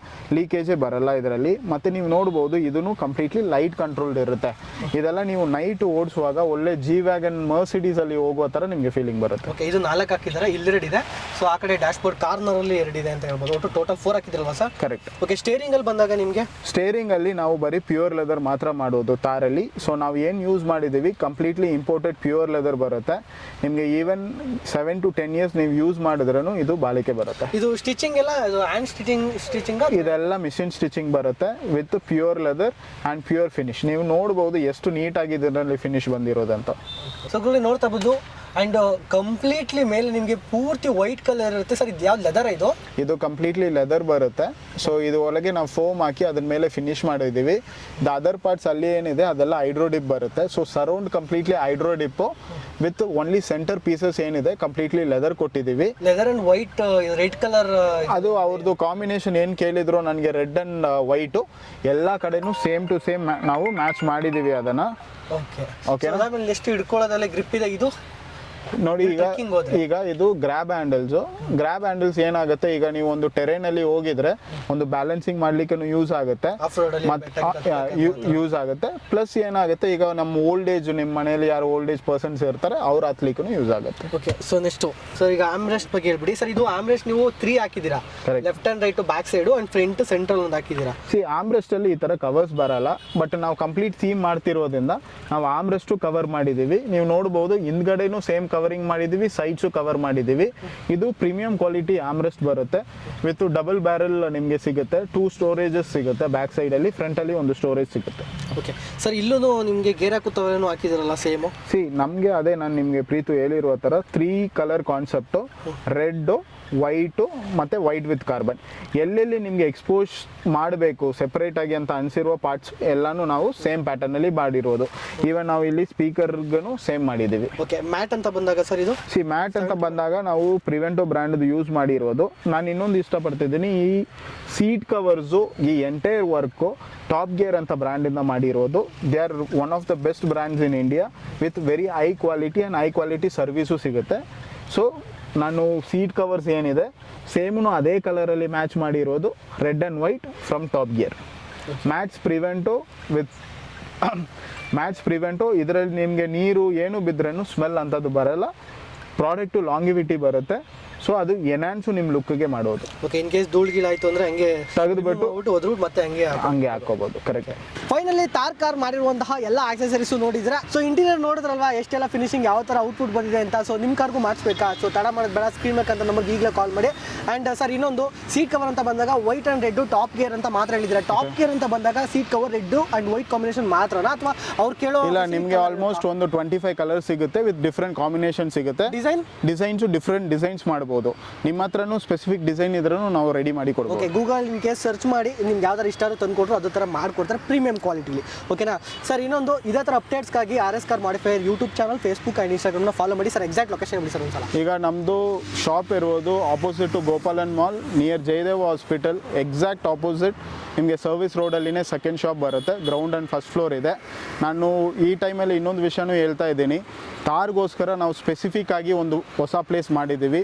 ಲೀಕೇಜೇ ಬರಲ್ಲ ಇದರಲ್ಲಿ. ಮತ್ತು ನೀವು ನೋಡ್ಬೋದು ಇದನ್ನು ಕಂಪ್ಲೀಟ್ಲಿ ಲೈಟ್ ಕಂಟ್ರೋಲ್ಡ್ ಇರುತ್ತೆ. ಇದೆಲ್ಲ ನೀವು ನೈಟ್ ಓಡಿಸುವಾಗ ಒಳ್ಳೆ ಜಿ ವ್ಯಾಗನ್ ಮರ್ಸಿಡೀಸಲ್ಲಿ ಹೋಗುವ ಥರ ನಿಮಗೆ ಫೀಲಿಂಗ್ ಬರುತ್ತೆ. ಓಕೆ, ಇದು 4 ಹಾಕಿದ್ದಾರೆ, ಇಲ್ಲಿ 2 ಇದೆ. ಸೊ ಆ ಕಡೆ ಡ್ಯಾಶ್ ಬೋರ್ಡ್ ಕಾರ್ನರಲ್ಲಿ 2 ಇದೆ ಅಂತ ಹೇಳ್ಬೋದು. ಒಟ್ಟು ಟೋಟಲ್ 4 ಹಾಕಿದ್ರಲ್ವಾ ಸರ್? ಕರೆಕ್ಟ್. ಓಕೆ, ಸ್ಟೇರಿಂಗ್ ಅಲ್ಲಿ ಬಂದಾಗ ನಿಮಗೆ ಸ್ಟೇರಿಂಗ್ ಅಲ್ಲಿ ನಾವು ಬರೀ ಪ್ಯೂರ್ ಲೆದರ್ ಮಾತ್ರ ಮಾಡೋದು ತಾರಲ್ಲಿ. ಸೊ ನಾವು ಏನು ಯೂಸ್ ಮಾಡಿದ್ದೀವಿ ಕಂಪ್ಲೀಟ್ಲಿ ಇಂಪೋರ್ಟೆಡ್ ಪ್ಯೂರ್ ಲೆದರ್ ಬರುತ್ತೆ. ನಿಮಗೆ ಈವನ್ 7 to 10 years ನೀವು ಯೂಸ್ ಮಾಡಿದ್ರೂ ಇದು ಬಾಳಿಕೆ ಬರುತ್ತೆ. ಇದು ಸ್ಟಿಚಿಂಗ್ ಎಲ್ಲ ಇದು ಹ್ಯಾಂಡ್ ಸ್ಟಿಚಿಂಗ್ ಇದೆಲ್ಲ ಮಿಷಿನ್ ಸ್ಟಿಚಿಂಗ್ ಬರುತ್ತೆ with pure leather and pure finish. ನೀವು ನೋಡ್ಬೋದು ಎಷ್ಟು ನೀಟಾಗಿ ಇದರಲ್ಲಿ ಫಿನಿಶ್ ಬಂದಿರೋದಂತ. ಸೊ ನೋಡ್ತಾ ಇರ್ಬೋದು. ಅಂಡ್ ಕಂಪ್ಲೀಟ್ಲಿ ಮೇಲೆ ನಿಮಗೆ ಪೂರ್ತಿ ವೈಟ್ ಕಲರ್ ಇರುತ್ತೆ ಸರ್. ಇದು ಯಾವ್ದು ಲೆದರ್? ಇದು ಕಂಪ್ಲೀಟ್ಲಿ ಲೆದರ್ ಬರುತ್ತೆ. ಸೊ ಇದು ಒಳಗೆ ನಾವು ಫೋಮ್ ಹಾಕಿ ಅದ್ರ ಮೇಲೆ ಫಿನಿಶ್ ಮಾಡಿದ್ದೀವಿ. ದ ಅದರ್ ಪಾರ್ಟ್ಸ್ ಅಲ್ಲಿ ಏನಿದೆ ಅದೆಲ್ಲ ಹೈಡ್ರೋ ಡಿಪ್ ಬರುತ್ತೆ. So surround completely hydro dip with only centre pieces ಏನಿದೆ ಕಂಪ್ಲೀಟ್ಲಿ ಲೆದರ್ ಕೊಟ್ಟಿದ್ದೀವಿ. Leather and white, red colour ಅದು ಅವ್ರದ್ದು ಕಾಂಬಿನೇಷನ್ ಏನು ಕೇಳಿದ್ರು ನನಗೆ ರೆಡ್ ಅಂಡ್ ವೈಟು ಎಲ್ಲ ಕಡೆನೂ ಸೇಮ್ ಟು ಸೇಮ್ ನಾವು ಮ್ಯಾಚ್ ಮಾಡಿದ್ದೀವಿ ಅದನ್ನು. Okay okay. ಆಮೇಲೆ ಎಷ್ಟು ಹಿಡ್ಕೊಳ್ಳೋದಲ್ಲ ಗ್ರಿಪ್ ಇದೆ ಇದು ನೋಡಿ. ಈಗ ಇದು ಗ್ರ್ಯಾಬ್ ಹ್ಯಾಂಡಲ್ಸ್ ಏನಾಗುತ್ತೆ, ಈಗ ನೀವು ಒಂದು ಟೆರೇನಲ್ಲಿ ಹೋಗಿದ್ರೆ ಒಂದು ಬ್ಯಾಲೆನ್ಸಿಂಗ್ ಮಾಡ್ಲಿಕ್ಕೆ ಯೂಸ್ ಆಗುತ್ತೆ, ಯೂಸ್ ಆಗುತ್ತೆ. ಪ್ಲಸ್ ಏನಾಗುತ್ತೆ, ಈಗ ನಮ್ಮ ಓಲ್ಡ್ ಏಜ್, ನಿಮ್ಮ ಮನೆಯಲ್ಲಿ ಯಾರು ಓಲ್ಡ್ ಏಜ್ ಪರ್ಸನ್ಸ್ ಇರ್ತಾರೆ ಅವ್ರು ಹತ್ಲಿಕ್ಕೂ ಯೂಸ್ ಆಗುತ್ತೆ. ಓಕೆ. ಸೊ ನೆಕ್ಸ್ಟ್ ಸರ್, ಈಗ ಆಮ್ರೆಸ್ಟ್ ಬಗ್ಗೆ ಹೇಳ್ಬಿಡಿ ಸರ್. ಇದು ಆಮ್ರೆಸ್ಟ್ ನೀವು 3 ಹಾಕಿದ್ದೀರಾ, left and write, back side and front central ಒಂದು ಹಾಕಿದ್ದೀರಾ. ಆಮ್ರೆಸ್ಟ್ ಅಲ್ಲಿ ಈ ತರ ಕವರ್ಸ್ ಬರಲ್ಲ, ಬಟ್ ನಾವು ಕಂಪ್ಲೀಟ್ ಥೀಮ್ ಮಾಡ್ತಿರೋದ್ರಿಂದ ನಾವು ಆಮ್ರೆಸ್ಟ್ ಕವರ್ ಮಾಡಿದೀವಿ. ನೀವು ನೋಡಬಹುದು ಹಿಂದ್ಗಡೆನೂ ಸೇಮ್ ಕವರಿಂಗ್ ಮಾಡಿದೀವಿ, ಸೈಡ್ಸು ಕವರ್ ಮಾಡಿದೀವಿ. ಇದು ಪ್ರೀಮಿಯಂ ಕ್ವಾಲಿಟಿ ಆಮ್ರೆಸ್ಟ್ ಬರುತ್ತೆ ವಿತ್ ಡಬಲ್ ಬ್ಯಾರಲ್ ನಿಮಗೆ ಸಿಗುತ್ತೆ. 2 ಸ್ಟೋರೇಜಸ್ ಸಿಗುತ್ತೆ ಬ್ಯಾಕ್ ಸೈಡ್ ಅಲ್ಲಿ, ಫ್ರಂಟ್ ಅಲ್ಲಿ ಒಂದು ಸ್ಟೋರೇಜ್ ಸಿಗುತ್ತೆ. ಓಕೆ ಸರ್, ಇಲ್ಲೂ ನಿಮಗೆ ಗೇರ್ ಹಾಕುತ್ತವೇನೋ ಹಾಕಿದಿರಲ್ಲ ಸೇಮ್? ನಮಗೆ ಅದೇ ನಾನು ನಿಮಗೆ ಪ್ರೀತು ಹೇಳಿರುವ ಥರ 3 ಕಲರ್ ಕಾನ್ಸೆಪ್ಟು, ರೆಡ್ಡು, ವೈಟು ಮತ್ತು ವೈಟ್ ವಿತ್ ಕಾರ್ಬನ್. ಎಲ್ಲೆಲ್ಲಿ ನಿಮಗೆ ಎಕ್ಸ್ಪೋಸ್ ಮಾಡಬೇಕು ಸೆಪ್ರೇಟಾಗಿ ಅಂತ ಅನಿಸಿರುವ ಪಾರ್ಟ್ಸ್ ಎಲ್ಲನೂ ನಾವು ಸೇಮ್ ಪ್ಯಾಟರ್ನಲ್ಲಿ ಮಾಡಿರೋದು. ಈವನ್ ನಾವು ಇಲ್ಲಿ ಸ್ಪೀಕರ್ಗೂ ಸೇಮ್ ಮಾಡಿದ್ದೀವಿ. ಓಕೆ. ಮ್ಯಾಟ್ ಅಂತ ಬಂದಾಗ ಸರ್, ಇದು ಮ್ಯಾಟ್ ಅಂತ ಬಂದಾಗ ನಾವು ಪ್ರಿವೆಂಟೋ ಬ್ರ್ಯಾಂಡ್ದು ಯೂಸ್ ಮಾಡಿರೋದು. ನಾನು ಇನ್ನೊಂದು ಇಷ್ಟಪಡ್ತಿದ್ದೀನಿ, ಈ ಸೀಟ್ ಕವರ್ಸು, ಈ ಎಂಟೈರ್ ವರ್ಕು ಟಾಪ್ ಗೇರ್ ಅಂತ ಬ್ರ್ಯಾಂಡಿಂದ ಮಾಡಿರೋದು. They are one of the best brands in India with very high quality and high quality service ಸಿಗುತ್ತೆ. ಸೊ ನಾನು ಸೀಟ್ ಕವರ್ಸ್ ಏನಿದೆ ಸೇಮು ಅದೇ ಕಲರಲ್ಲಿ ಮ್ಯಾಚ್ ಮಾಡಿರೋದು, red and white from Top Gear. Match prevent ಇದರಲ್ಲಿ ನಿಮಗೆ ನೀರು ಏನು ಬಿದ್ರೂ ಸ್ಮೆಲ್ ಅಂಥದ್ದು ಬರಲ್ಲ. ಪ್ರಾಡಕ್ಟು ಲಾಂಗಿವಿಟಿ ಬರುತ್ತೆ. ಸೊ ಅದು ಎನ್ಹಾನ್ಸು ನಿಮ್ಮ ಲುಕ್ಗೆ ಮಾಡೋದು. ಓಕೆ. ಇನ್ ಕೇಸ್ ಧೂಳ್ಗಿಲಾಯ್ತು ಅಂದರೆ ಹಂಗೆ ತೆಗೆದುಬಿಟ್ಟು ಹೋದ್ರು ಮತ್ತೆ ಹಂಗೆ ಹಾಕೋಬೋದು. ಕರೆಕ್ಟ್. ಫೈನಲಿ ತಾರ್ ಕಾರ್ ಮಾಡಿರುವಂತಹ ಎಲ್ಲ ಆಕ್ಸೆಸರೀಸು ನೋಡಿದ್ರೆ, ಸೊ ಇಂಟೀರಿಯರ್ ನೋಡಿದ್ರಲ್ವಾ ಎಷ್ಟೆಲ್ಲ ಫಿನಿಶಿಂಗ್ ಯಾವ ಥರ ಔಟ್ಪುಟ್ ಬಂದಿದೆ ಅಂತ. ಸೊ ನಿಮ್ಮ ಕಾರ್ಗೂ ಮಾಡಿಸ್ಬೇಕಾ? ಸೊ ತಡ ಮಾಡೋದು ಬೇಡ, ಸ್ಕ್ರೀನ್ ಬೇಕಂತ ನಮಗೆ ಈಗಲೇ ಕಾಲ್ ಮಾಡಿ. ಆ್ಯಂಡ್ ಸರ್, ಇನ್ನೊಂದು ಸೀಟ್ ಕವರ್ ಅಂತ ಬಂದಾಗ white and red Top Gear ಅಂತ ಮಾತ್ರ ಹೇಳಿದ್ರೆ, ಟಾಪ್ ಗೇರ್ ಅಂತ ಬಂದಾಗ seat cover red and white combination ಮಾತ್ರನಾ, ಅಥವಾ ಅವ್ರು ಕೇಳೋ? ಇಲ್ಲ, ನಿಮಗೆ ಆಲ್ಮೋಸ್ಟ್ ಒಂದು 25 ಕಲರ್ ಸಿಗುತ್ತೆ ವಿತ್ ಡಿಫ್ರೆಂಟ್ ಕಾಂಬಿನೇಷನ್ ಸಿಗುತ್ತೆ. ಡಿಸೈನ್ಸು ಡಿಫ್ರೆಂಟ್ ಡಿಸೈನ್ಸ್ ಮಾಡ್ಬೋದು. ನಿಮ್ಮ ಹತ್ರನೂ ಸ್ಪೆಸಿಫಿಕ್ ಡಿಸೈನ್ ಇದ್ರೂ ನಾವು ರೆಡಿ ಮಾಡಿ ಕೊಡ್ಬೋದು. Okay. Google in case search ಮಾಡಿ ನಿಮ್ಗೆ ಯಾವ್ದಾರು ಇಷ್ಟ ತಂದು ಕೊಟ್ಟರು ಅದೇ ಥರ ಮಾಡಿಕೊಡ್ತಾರೆ ಪ್ರೀಮಿಯಂ ಕ್ವಾಲಿಟಿಲಿ. ಓಕೆನಾ ಸರ್? ಇನ್ನೊಂದು ಇದೇ ಥರ ಅಪ್ಡೇಟ್ಸ್ಗಾಗಿ RS car modifier YouTube channel, Facebook and ಇನ್ಸ್ಟಾಗ್ರಾಮ್ನ ಫಾಲೋ ಮಾಡಿ. ಸರ್ ಎಕ್ಸಾಕ್ಟ್ ಲೊಕೇಶನ್ ಹೇಳಿ ಸರ್ ಒಂದ್ಸಲ. ಈಗ ನಮ್ಮದು ಶಾಪ್ ಇರುವುದು opposite to Gopalan mall, near Jayadeva hospital, exact opposite ನಿಮಗೆ ಸರ್ವಿಸ್ ರೋಡಲ್ಲಿನೇ ಸೆಕೆಂಡ್ ಶಾಪ್ ಬರುತ್ತೆ. ಗ್ರೌಂಡ್ ಆ್ಯಂಡ್ ಫಸ್ಟ್ ಫ್ಲೋರ್ ಇದೆ. ನಾನು ಈ ಟೈಮಲ್ಲಿ ಇನ್ನೊಂದು ವಿಷಯನೂ ಹೇಳ್ತಾ ಇದ್ದೀನಿ. ತಾರ್ಗೋಸ್ಕರ ನಾವು ಸ್ಪೆಸಿಫಿಕ್ ಆಗಿ ಒಂದು ಹೊಸ ಪ್ಲೇಸ್ ಮಾಡಿದ್ದೀವಿ,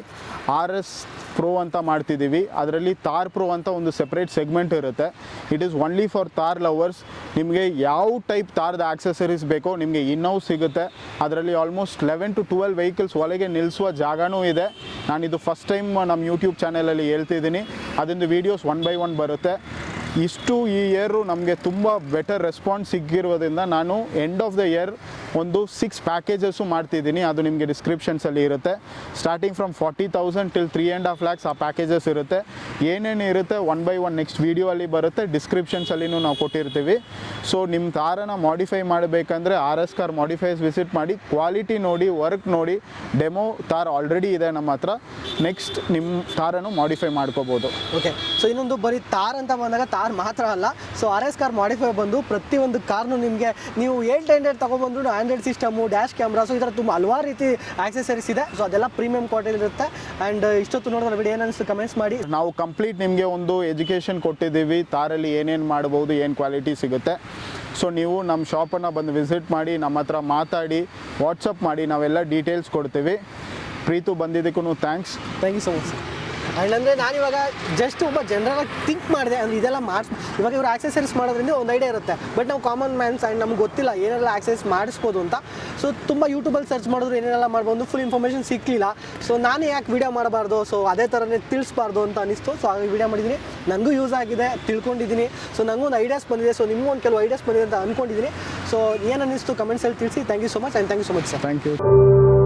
RS Pro ಅಂತ ಮಾಡ್ತಿದ್ದೀವಿ. ಅದರಲ್ಲಿ ತಾರ್ ಪ್ರೋ ಅಂತ ಒಂದು ಸೆಪ್ರೇಟ್ ಸೆಗ್ಮೆಂಟ್ ಇರುತ್ತೆ. It is only for Thar lovers. ನಿಮಗೆ ಯಾವ ಟೈಪ್ ತಾರ್ದ ಆಕ್ಸೆಸರೀಸ್ ಬೇಕೋ ನಿಮಗೆ ಇನ್ನೂ ಸಿಗುತ್ತೆ. ಅದರಲ್ಲಿ ಆಲ್ಮೋಸ್ಟ್ 11 to 12 ವೆಹಿಕಲ್ಸ್ ಒಳಗೆ ನಿಲ್ಲಿಸುವ ಜಾಗನೂ ಇದೆ. ನಾನಿದು ಫಸ್ಟ್ ಟೈಮ್ ನಮ್ಮ ಯೂಟ್ಯೂಬ್ ಚಾನಲಲ್ಲಿ ಹೇಳ್ತಿದ್ದೀನಿ. ಅದರಿಂದ ವೀಡಿಯೋಸ್ 1 by 1 ಬರುತ್ತೆ. ಇಷ್ಟು ಈ ಇಯರು ನಮಗೆ ತುಂಬ ಬೆಟರ್ ರೆಸ್ಪಾನ್ಸ್ ಸಿಕ್ಕಿರೋದ್ರಿಂದ ನಾನು ಎಂಡ್ ಆಫ್ ದ ಇಯರ್ ಒಂದು 6 ಪ್ಯಾಕೇಜಸ್ಸು ಮಾಡ್ತಿದ್ದೀನಿ. ಅದು ನಿಮಗೆ ಡಿಸ್ಕ್ರಿಪ್ಷನ್ಸಲ್ಲಿ ಇರುತ್ತೆ. ಸ್ಟಾರ್ಟಿಂಗ್ ಫ್ರಮ್ 40,000 till 3.5 lakhs ಆ ಪ್ಯಾಕೇಜಸ್ ಇರುತ್ತೆ. ಏನೇನು ಇರುತ್ತೆ 1 by 1 ನೆಕ್ಸ್ಟ್ ವೀಡಿಯೋ ಅಲ್ಲಿ ಬರುತ್ತೆ, ಡಿಸ್ಕ್ರಿಪ್ಷನ್ಸಲ್ಲಿನೂ ನಾವು ಕೊಟ್ಟಿರ್ತೀವಿ. ಸೊ ನಿಮ್ಮ ತಾರನ್ನು ಮಾಡಿಫೈ ಮಾಡಬೇಕಂದ್ರೆ RS ಕಾರ್ ಮಾಡಿಫೈಸ್ ವಿಸಿಟ್ ಮಾಡಿ, ಕ್ವಾಲಿಟಿ ನೋಡಿ, ವರ್ಕ್ ನೋಡಿ. ಡೆಮೋ ತಾರ್ ಆಲ್ರೆಡಿ ಇದೆ ನಮ್ಮ ಹತ್ರ. ನೆಕ್ಸ್ಟ್ ನಿಮ್ಮ ತಾರನ್ನು ಮಾಡಿಫೈ ಮಾಡ್ಕೋಬೋದು. ಓಕೆ, ಸೊ ಇನ್ನೊಂದು ಬರೀ ತಾರ್ ಅಂತ ಬಂದಾಗ ತಾರ್ ಮಾತ್ರ ಅಲ್ಲ, ಸೊ RS ಕಾರ್ ಮಾಡಿಫೈ ಬಂದು ಪ್ರತಿಯೊಂದು ಕಾರ್ನು ನಿಮಗೆ ನೀವು 800 ತಗೊಬಂದ್ರು Android system, dash camera, so ಈ ಥರ ತುಂಬ ಹಲವಾರು ರೀತಿ ಆಕ್ಸೆಸರೀಸ್ ಇದೆ. ಸೊ ಅದೆಲ್ಲ ಪ್ರೀಮಿಯಂ ಕ್ವಾಲಿಟಿ ಇರುತ್ತೆ. ಆ್ಯಂಡ್ ಇಷ್ಟೊತ್ತು ನೋಡಿದ್ರೆ ವಿಡಿಯೋ ಏನಿಸ್ತು ಕಮೆಂಟ್ಸ್ ಮಾಡಿ. ನಾವು ಕಂಪ್ಲೀಟ್ ನಿಮಗೆ ಒಂದು ಎಜುಕೇಷನ್ ಕೊಟ್ಟಿದ್ದೀವಿ, ತಾರಲ್ಲಿ ಏನೇನು ಮಾಡ್ಬೋದು, ಏನು ಕ್ವಾಲಿಟಿ ಸಿಗುತ್ತೆ. ಸೊ ನೀವು ನಮ್ಮ ಶಾಪನ್ನು ಬಂದು ವಿಸಿಟ್ ಮಾಡಿ, ನಮ್ಮ ಹತ್ರ ಮಾತಾಡಿ, ವಾಟ್ಸಪ್ ಮಾಡಿ, ನಾವೆಲ್ಲ ಡೀಟೇಲ್ಸ್ ಕೊಡ್ತೀವಿ. ಪ್ರೀತು ಬಂದಿದ್ದಕ್ಕೂ thanks. Thank you so much sir. And ಅಂದರೆ ನಾನಿವಾಗ ಜಸ್ಟ್ ಒಬ್ಬ ಜನರಲಾಗಿ ಥಿಂಕ್ ಮಾಡಿದೆ, ಅಂದರೆ ಇದೆಲ್ಲ ಇವಾಗ ಇವರು ಆಕ್ಸೆಸರೀಸ್ ಮಾಡೋದ್ರಿಂದ ಒಂದು ಐಡಿಯಾ ಇರುತ್ತೆ. ಬಟ್ ನಾವು ಕಾಮನ್ ಮ್ಯಾನ್ಸ್ ಆ್ಯಂಡ್ ನಮ್ಗೆ ಗೊತ್ತಿಲ್ಲ ಏನೆಲ್ಲ ಆಕ್ಸೆಸ್ ಮಾಡಿಸ್ಬೋದು ಅಂತ. ಸೊ ತುಂಬ ಯೂಟ್ಯೂಬಲ್ಲಿ ಸರ್ಚ್ ಮಾಡಿದ್ರು ಏನೇನೆಲ್ಲ ಮಾಡ್ಬೋದು, ಫುಲ್ ಇನ್ಫಾರ್ಮೇಷನ್ ಸಿಕ್ಕಲಿಲ್ಲ. ಸೊ ನಾನು ಯಾಕೆ ವೀಡಿಯೋ ಮಾಡಬಾರ್ದು, ಸೊ ಅದೇ ಥರನೇ ತಿಳಿಸ್ಬಾರ್ದು ಅಂತ ಅನಿಸ್ತು. ಸೊ ಹಾಗಾಗಿ ವೀಡಿಯೋ ಮಾಡಿದ್ದೀನಿ, ನನಗೂ ಯೂಸ್ ಆಗಿದೆ, ತಿಳ್ಕೊಂಡಿದ್ದೀನಿ. ಸೊ ನನಗೂ ಒಂದು ಐಡಿಯಾಸ್ ಬಂದಿದೆ, ಸೊ ನಿಮಗೂ ಒಂದು ಕೆಲವು ಐಡಿಯಾಸ್ ಬಂದಿದೆ ಅಂತ ಅಂದ್ಕೊಂಡಿದ್ದೀನಿ. ಸೊ ಏನು ಅನ್ನಿಸ್ತು ಕಮೆಂಟ್ಸಲ್ಲಿ ತಿಳಿಸಿ. Thank you so much and thank you so much sir. Thank you.